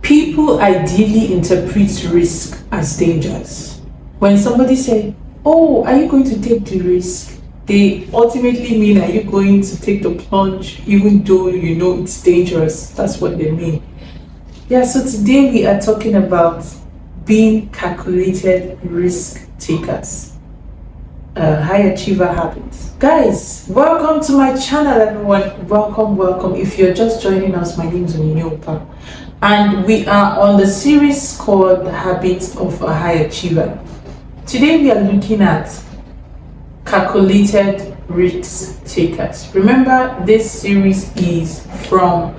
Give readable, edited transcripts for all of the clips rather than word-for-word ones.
People ideally interpret risk as dangerous. When somebody says, "Oh, are you going to take the risk?" they ultimately mean, are you going to take the plunge even though you know it's dangerous? That's what they mean. Yeah, so today we are talking about being calculated risk takers. High achiever habits. Guys, welcome to my channel, everyone. Welcome. If you're just joining us, my name is Onyopa, and we are on the series called The Habits of a High Achiever. Today we are looking at calculated risk takers. Remember, this series is from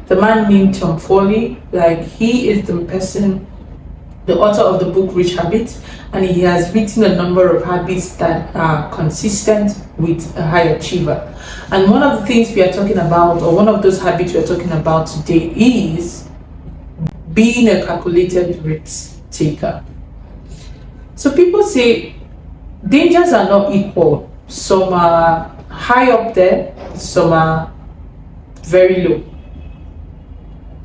the man named Tom Foley. Like, he is the author of the book Rich Habits, and he has written a number of habits that are consistent with a high achiever. And one of the things we are talking about, or one of those habits we are talking about today, is being a calculated risk taker. So people say dangers are not equal. Some are high up there, some are very low.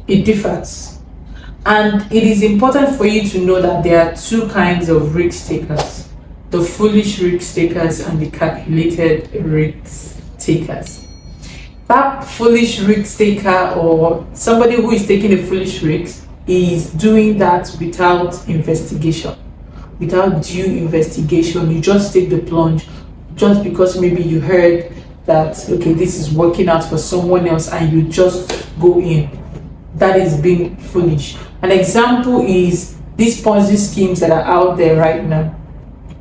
It differs. And it is important for you to know that there are two kinds of risk takers: the foolish risk takers and the calculated risk takers. That foolish risk taker, or somebody who is taking a foolish risk, is doing that without investigation, without due investigation. You just take the plunge just because maybe you heard that, okay, this is working out for someone else, and you just go in. That is being foolish. An example is these Ponzi schemes that are out there right now.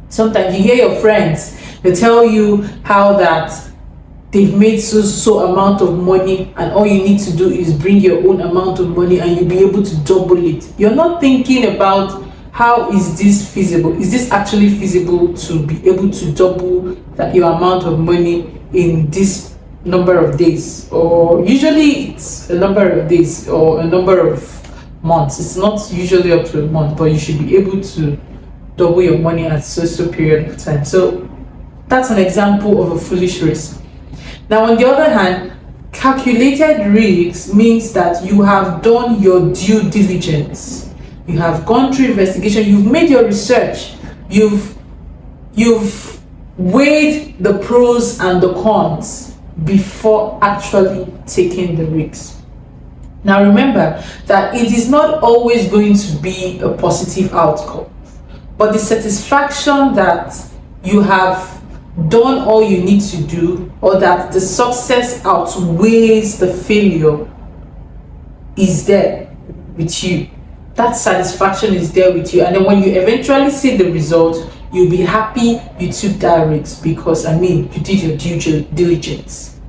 Sometimes you hear your friends, they tell you how that they've made so amount of money, and all you need to do is bring your own amount of money and you'll be able to double it. You're not thinking about, how is this feasible? Is this actually feasible to be able to double your amount of money in this number of days? Or usually it's a number of days or a number of months. It's not usually up to a month, but you should be able to double your money at so period of time. So that's an example of a foolish risk. Now, on the other hand, calculated risk means that you have done your due diligence. You have gone through investigation, you've made your research, you've weighed the pros and the cons before actually taking the risk. Now remember that it is not always going to be a positive outcome, but the satisfaction that you have done all you need to do, or that the success outweighs the failure, is there with you. That satisfaction is there with you, and then when you eventually see the result, you'll be happy you took that risk, because you did your due diligence.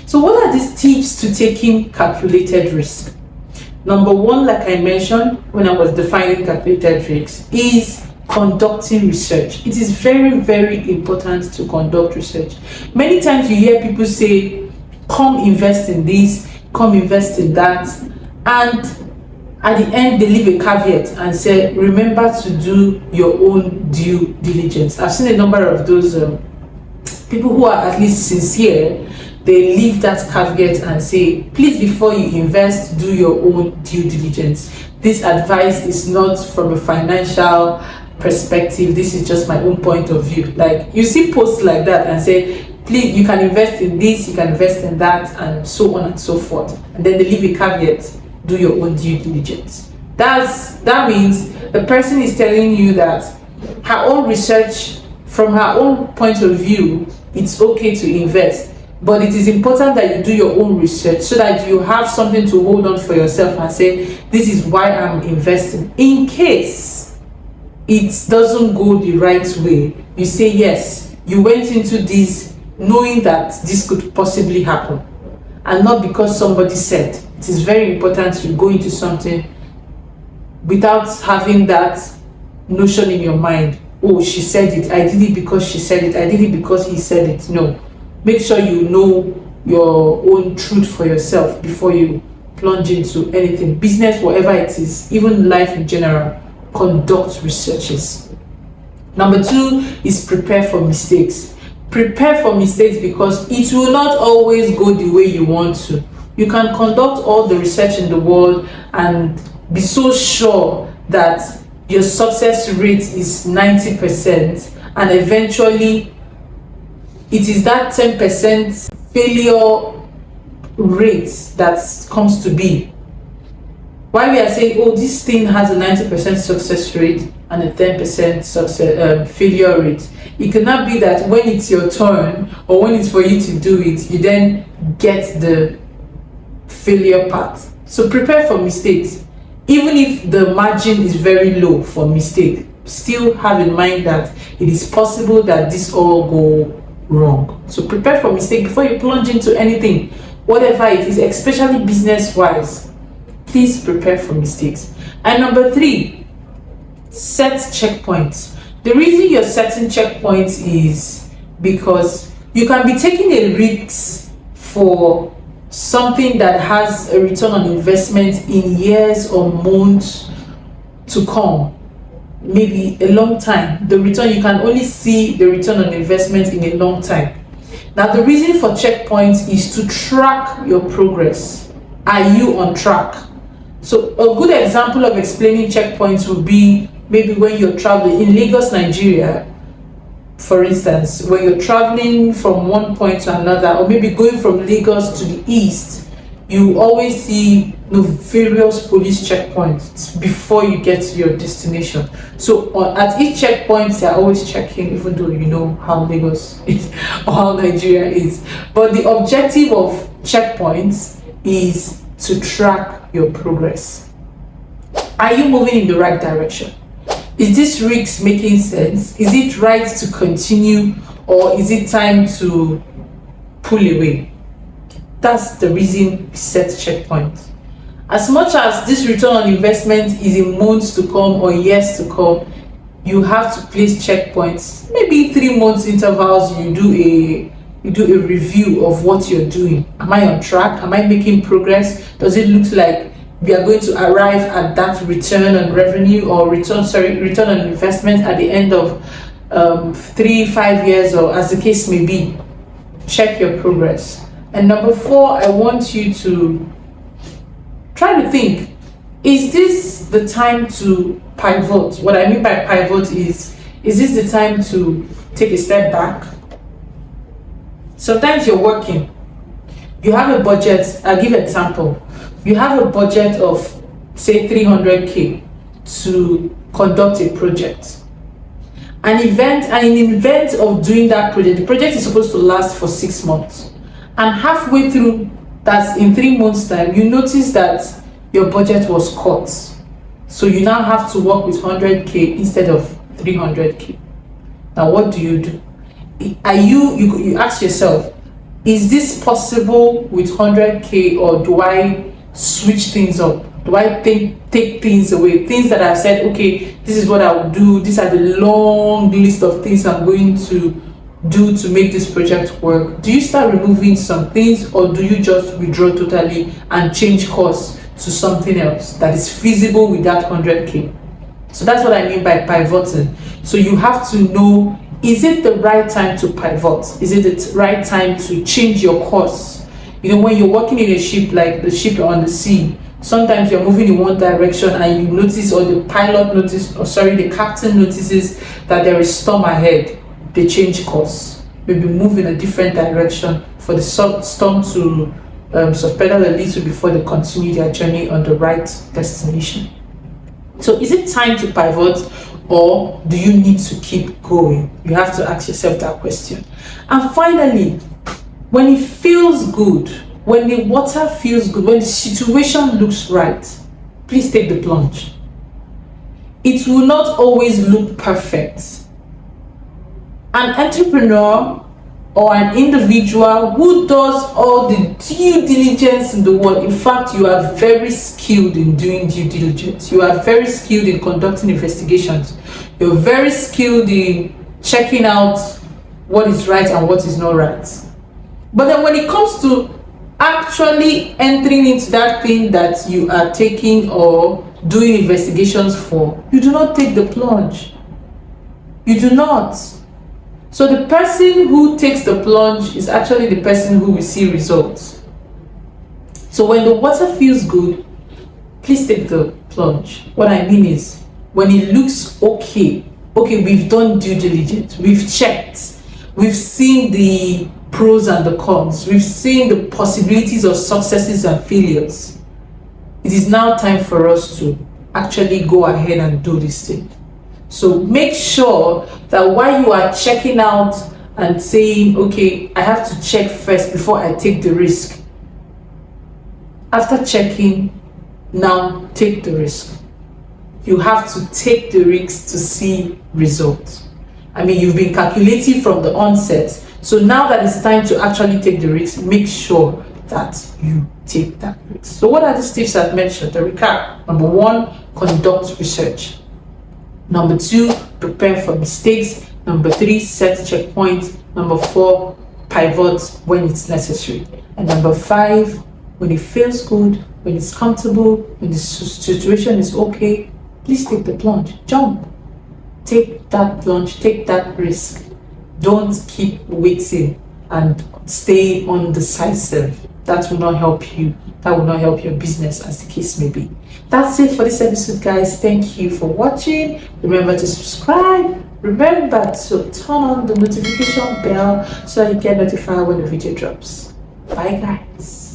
So what are these tips to taking calculated risk? Number one, like I mentioned when I was defining calculated risk, is conducting research. It is very, very important to conduct research. Many times you hear people say, come invest in this, come invest in that, and at the end they leave a caveat and say, remember to do your own due diligence. I've seen a number of those people who are at least sincere. They leave that caveat and say, please, before you invest, do your own due diligence. This advice is not from a financial perspective. This is just my own point of view. Like, you see posts like that and say, please, you can invest in this, you can invest in that, and so on and so forth. And then they leave a caveat, do your own due diligence. That means the person is telling you that her own research, from her own point of view, it's okay to invest. But it is important that you do your own research so that you have something to hold on for yourself and say, this is why I'm investing. In case it doesn't go the right way, you say, yes, you went into this knowing that this could possibly happen, and not because somebody said. It is very important to go into something without having that notion in your mind, oh, she said it, I did it because she said it, I did it because he said it. No. Make sure you know your own truth for yourself before you plunge into anything. Business, whatever it is, even life in general, conduct researches. Number two is prepare for mistakes. Prepare for mistakes because it will not always go the way you want to. You can conduct all the research in the world and be so sure that your success rate is 90% and eventually it is that 10% failure rate that comes to be. Why we are saying, oh, this thing has a 90% success rate and a 10% success failure rate. It cannot be that when it's your turn or when it's for you to do it, you then get the failure part. So prepare for mistakes. Even if the margin is very low for mistake, still have in mind that it is possible that this all go wrong. So prepare for mistake before you plunge into anything, whatever it is, especially business-wise. Please prepare for mistakes. And number 3, set checkpoints. The reason you're setting checkpoints is because you can be taking a risk for something that has a return on investment in years or months to come, maybe a long time. The return, you can only see the return on investment in a long time. Now, the reason for checkpoints is to track your progress. Are you on track? So a good example of explaining checkpoints would be maybe when you're traveling in Lagos, Nigeria, for instance, when you're traveling from one point to another, or maybe going from Lagos to the east, you always see various police checkpoints before you get to your destination. So at each checkpoint, they're always checking, even though you know how Lagos is or how Nigeria is. But the objective of checkpoints is to track your progress. Are you moving in the right direction? Is this risk making sense? Is it right to continue, or is it time to pull away? That's the reason we set checkpoints. As much as this return on investment is in months to come or years to come, you have to place checkpoints. Maybe 3 months intervals, you do a review of what you're doing. Am I on track? Am I making progress? Does it look like we are going to arrive at that return on revenue or return on investment at the end of 3-5 years, or as the case may be? Check your progress. And number 4, I want you to try to think, is this the time to pivot? What I mean by pivot is this the time to take a step back? Sometimes you're working, you have a budget. I'll give an example. You have a budget of, say, 300k to conduct a project. In the event of doing that project, the project is supposed to last for 6 months. And halfway through, that's in 3 months' time, you notice that your budget was cut. So you now have to work with 100k instead of 300k. Now, what do? You ask yourself, is this possible with 100k, or do I switch things up? Do I take things away? Things that I've said, okay, this is what I will do. These are the long list of things I'm going to do to make this project work. Do you start removing some things, or do you just withdraw totally and change course to something else that is feasible with that 100k? So that's what I mean by pivoting. So you have to know, is it the right time to pivot? Is it the right time to change your course? You know, when you're working in a ship, like the ship on the sea, sometimes you're moving in one direction and you notice, or the captain notices that there is storm ahead. They change course, maybe move in a different direction for the storm to subside a little before they continue their journey on the right destination. So is it time to pivot, or do you need to keep going? You have to ask yourself that question. And finally, when it feels good, when the water feels good, when the situation looks right, please take the plunge. It will not always look perfect. An entrepreneur or an individual who does all the due diligence in the world, in fact, you are very skilled in doing due diligence. You are very skilled in conducting investigations. You're very skilled in checking out what is right and what is not right. But then when it comes to actually entering into that thing that you are taking or doing investigations for, you do not take the plunge. You do not. So the person who takes the plunge is actually the person who will see results. So when the water feels good, please take plunge. What I mean is, when it looks okay, we've done due diligence, we've checked, we've seen the pros and the cons, we've seen the possibilities of successes and failures. It is now time for us to actually go ahead and do this thing. So make sure that while you are checking out and saying, okay, I have to check first before I take the risk. After checking, now take the risk. You have to take the risk to see results. I mean, you've been calculating from the onset. So now that it's time to actually take the risk, make sure that you take that risk. So what are the tips I've mentioned? The recap. Number 1, conduct research. Number 2, prepare for mistakes. Number 3, set checkpoints. Number 4, pivot when it's necessary. And number 5, when it feels good, when it's comfortable, when the situation is okay, please take the plunge. Jump. Take that plunge. Take that risk. Don't keep waiting and stay undecisive. That will not help you. That will not help your business, as the case may be. That's it for this episode, guys. Thank you for watching. Remember to subscribe. Remember to turn on the notification bell so you get notified when the video drops. Bye, guys.